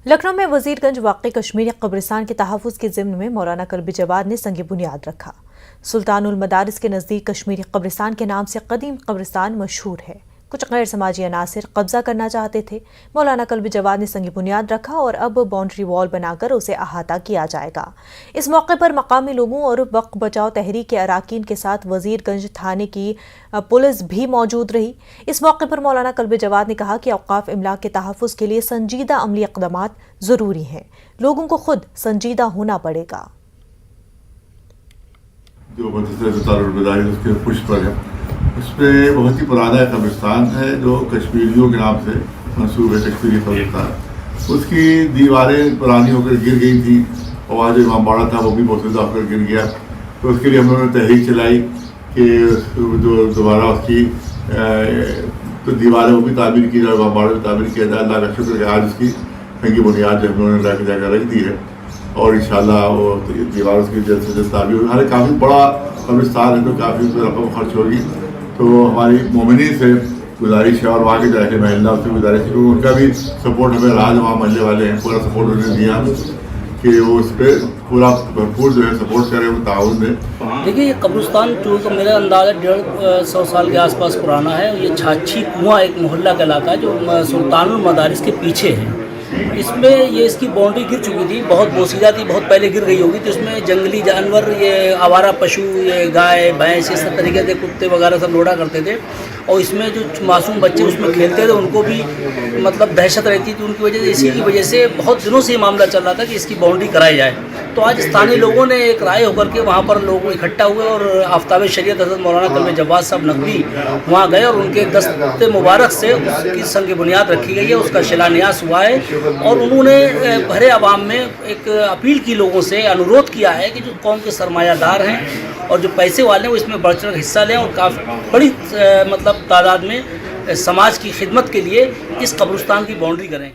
लखनऊ में वजीरगंज वाक़ई कश्मीरी कब्रिस्तान के तहफ़्फ़ुज़ के ज़िम्न में मौलाना कल्बी जवाद ने संग बुनियाद रखा। सुल्तानुल मदारिस के नज़दीक कश्मीरी कब्रिस्तान के नाम से कदीम कब्रिस्तान मशहूर है। कुछ गैर समाजी अनासिर कब्जा करना चाहते थे। मौलाना कल्बी जवाद ने संग बुनियाद रखा और अब बाउंड्री वॉल बनाकर उसे अहाता किया जाएगा। इस मौके पर मकामी लोगों और वक्फ बचाओ तहरीक के अराकीन के साथ वजीरगंज थाने की पुलिस भी मौजूद रही। इस मौके पर मौलाना कल्बी जवाद ने कहा कि औकाफ इमलाक के तहफ़्फ़ुज़ के लिए संजीदा अमली इक़दामात ज़रूरी हैं। लोगों को खुद संजीदा होना पड़ेगा। जो उसके पुष्प पर है, उसमें बहुत ही पुराना कब्रिस्तान है जो कश्मीरियों के नाम से मंसूब है। कश्मीरी कब्रिस्तान, उसकी दीवारें पुरानी होकर गिर गई थी और वहाँ जो इमाम बाड़ा था वो भी बहुत होकर गिर गया। तो उसके लिए हम लोगों ने तहरीक चलाई कि जो दोबारा उसकी तो दीवारें वो भी तामीर की जाए, इमाम बाड़ा भी तामीर किया जाए। अल्लाह का शुक्र है आज उसकी संगी बुनियाद जो हम लोगों ने ला के जाकर रख दी है और इंशाअल्लाह वो दीवार उसकी जल्द से जल्द तामीर होगी। काफ़ी बड़ा कब्रिस्तान है तो काफ़ी रकम खर्च होगी। तो हमारी मोमिनी से गुजारिश है और वहाँ के जो अहले महल्ला उससे गुजारिश है क्योंकि उनका भी सपोर्ट हमें रहा। वहाँ महल्ले वाले हैं, पूरा सपोर्ट उन्होंने दिया कि वो उस पर पूरा भरपूर जो है सपोर्ट करें, वो ताउन दें। देखिए, ये कब्रिस्तान जो तो मेरा अंदाज़ा 150 साल के आसपास पुराना है। ये छाछी कुआं एक मोहल्ला का इलाका है जो सुल्तानुल मदारिस के पीछे है। इसमें ये इसकी बाउंड्री गिर चुकी थी, बहुत बोसीदा थी, बहुत पहले गिर गई होगी। तो इसमें जंगली जानवर, ये आवारा पशु, ये गाय भैंस, इस तरीके से कुत्ते वगैरह सब लोड़ा करते थे और इसमें जो मासूम बच्चे उसमें खेलते थे उनको भी मतलब दहशत रहती थी उनकी वजह से। इसी की वजह से बहुत दिनों से ये मामला चल रहा था कि इसकी बाउंड्री कराई जाए। तो आज स्थानीय लोगों ने एक राय होकर के वहाँ पर लोग इकट्ठा हुए और आफ्ताब शरीयत हज़रत मौलाना कल्बी जवाद साहब नकवी वहाँ गए और उनके दस्ते मुबारक से उसकी संग बुनियाद रखी गई है, उसका शिलान्यास हुआ है। और उन्होंने भरे आवाम में एक अपील की, लोगों से अनुरोध किया है कि जो कौम के सरमायादार हैं और जो पैसे वाले हैं वो इसमें बढ़ चढ़ हिस्सा लें और काफ़ी बड़ी मतलब तादाद में समाज की खिदमत के लिए इस कब्रिस्तान की बाउंड्री करें।